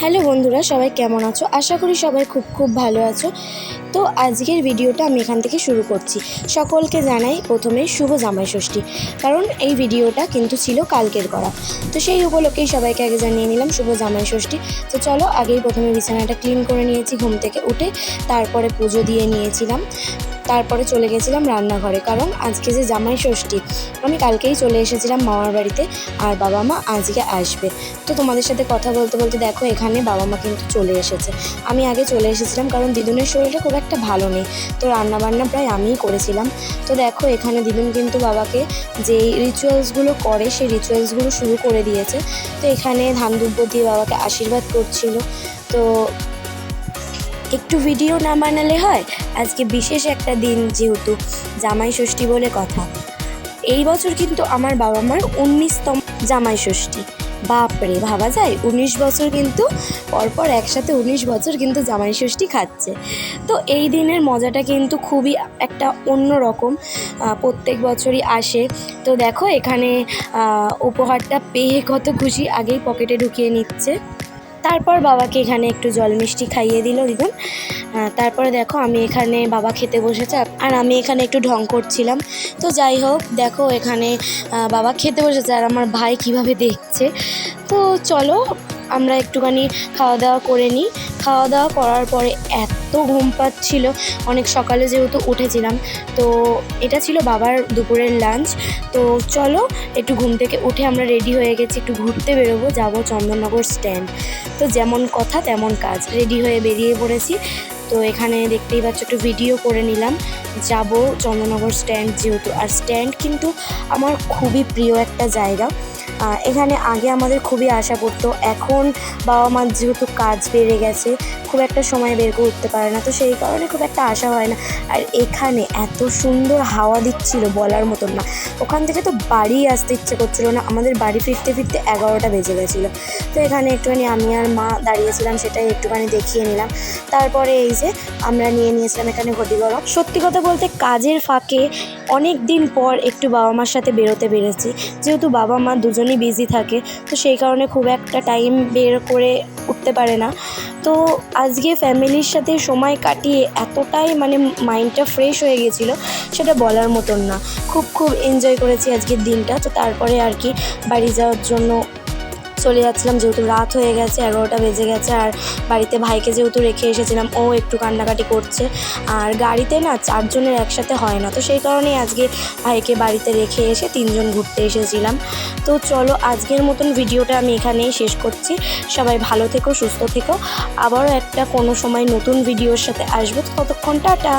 Hello বন্ধুরা, সবাই কেমন আছো? আশা করি সবাই খুব ভালো আছো। তো আজকের ভিডিওটা আমি এখান থেকে শুরু করছি। সকলকে জানাই প্রথমে শুভ জামাই ষষ্ঠী, কারণ এই ভিডিওটা কিন্তু ছিল কালকের করা। তো সেই উপলক্ষেই সবাইকে আগে জানিয়ে নিলাম শুভ জামাই ষষ্ঠী। তো চলো, আগেই প্রথমে বিছানাটা ক্লিন করে নিয়েছি ঘুম থেকে উঠে, তারপরে পুজো দিয়ে নিয়েছিলাম, তারপরে চলে গেছিলাম রান্নাঘরে, কারণ আজকে যে জামাই ষষ্ঠী, আমি কালকেই চলে এসেছিলাম মামার বাড়িতে, আর বাবা মা আজকে আসবে। তো তোমাদের সাথে কথা বলতে বলতে দেখো এখানে বাবা মা কিন্তু চলে এসেছে। আমি আগে চলে এসেছিলাম কারণ দিদুনের শরীরটা খুব একটা ভালো নেই, তো রান্নাবান্না প্রায় আমিই করেছিলাম। তো দেখো এখানে দিদুন কিন্তু বাবাকে যেই রিচুয়ালসগুলো করে সেই রিচুয়ালসগুলো শুরু করে দিয়েছে। তো এখানে ধান দুব্য দিয়ে বাবাকে আশীর্বাদ করছিল। তো একটু ভিডিও না বানালে হয়? আজকে বিশেষ একটা দিন, যেহেতু জামাই ষষ্ঠী বলে কথা। এই বছর কিন্তু আমার বাবা মার 19তম জামাই ষষ্ঠী। বাপরে, ভাবা যায় 19 বছর কিন্তু পরপর একসাথে 19 বছর কিন্তু জামাই ষষ্ঠী খাচ্ছে। তো এই দিনের মজাটা কিন্তু খুবই একটা অন্য রকম, প্রত্যেক বছরই আসে। তো দেখো এখানে উপহারটা পেয়ে কত খুশি, আগেই পকেটে ঢুকিয়ে নিচ্ছে। তারপর বাবাকে এখানে একটু জল মিষ্টি খাইয়ে দিল দিদুন। তারপরে দেখো আমি এখানে বাবা খেতে বসেছে আর আমি এখানে একটু ঢং করছিলাম। তো যাই হোক, দেখো এখানে বাবা খেতে বসেছে আর আমার ভাই কিভাবে দেখছে। তো চলো আমরা একটুখানি খাওয়া দাওয়া করে নিই। খাওয়া দাওয়া করার পরে এত ঘুম পাচ্ছিল, অনেক সকালে যেহেতু উঠেছিলাম, তো এটা ছিল বাবার দুপুরের লাঞ্চ। তো চলো একটু ঘুম থেকে উঠে আমরা রেডি হয়ে গেছি, একটু ঘুরতে বেরোবো, যাবো চন্দননগর স্ট্যান্ড। তো যেমন কথা তেমন কাজ, রেডি হয়ে বেরিয়ে পড়েছি। তো এখানে দেখতেই পাচ্ছ একটু ভিডিও করে নিলাম। যাব চন্দননগর স্ট্যান্ড যেহেতু, আর স্ট্যান্ড কিন্তু আমার খুবই প্রিয় একটা জায়গা। এখানে আগে আমাদের খুবই আশা করতো, এখন বাবা মার যেহেতু কাজ বেড়ে গেছে, খুব একটা সময় বের করে উঠতে পারে না, তো সেই কারণে খুব একটা আশা হয় না। আর এখানে এত সুন্দর হাওয়া দিচ্ছিল বলার মতন না, ওখান থেকে তো বাড়ি আসতে ইচ্ছে করছিল না, আমাদের বাড়ি ফিরতে ফিরতে 11টা বেজে গেছিলো। তো এখানে একটুখানি আমি আর মা দাঁড়িয়েছিলাম, সেটাই একটুখানি দেখিয়ে নিলাম। তারপরে এই যে আমরা নিয়ে নিয়েছিলাম এখানে ঘটি গরম। সত্যি কথা বলতে কাজের ফাঁকে অনেক দিন পর একটু বাবা মার সাথে বেরোতে পেরেছি, যেহেতু বাবা মা দুজনেই বিজি থাকে, তো সেই কারণে খুব একটা টাইম বের করে উঠতে পারে না। তো আজকে ফ্যামিলির সাথে সময় কাটিয়ে এতটাই মানে মাইন্ডটা ফ্রেশ হয়ে গেছিলো, সেটা বলার মতন না। খুব এনজয় করেছি আজকের দিনটা। তো তারপরে আর কি বাড়ি যাওয়ার জন্য চলে যাচ্ছিলাম, যেহেতু রাত হয়ে গেছে, 11টা বেজে গেছে। আর বাড়িতে ভাইকে যেহেতু রেখে এসেছিলাম, ও একটু কান্নাকাটি করছে, আর গাড়িতে না 4 জনের একসাথে হয় না, তো সেই কারণেই আজকে ভাইকে বাড়িতে রেখে এসে 3 জন ঘুরতে এসেছিলাম। তো চলো আজকের মতন ভিডিওটা আমি এখানেই শেষ করছি। সবাই ভালো থেকো, সুস্থ থেকো। আবারও একটা কোনো সময় নতুন ভিডিওর সাথে আসবো, ততক্ষণ টাটা।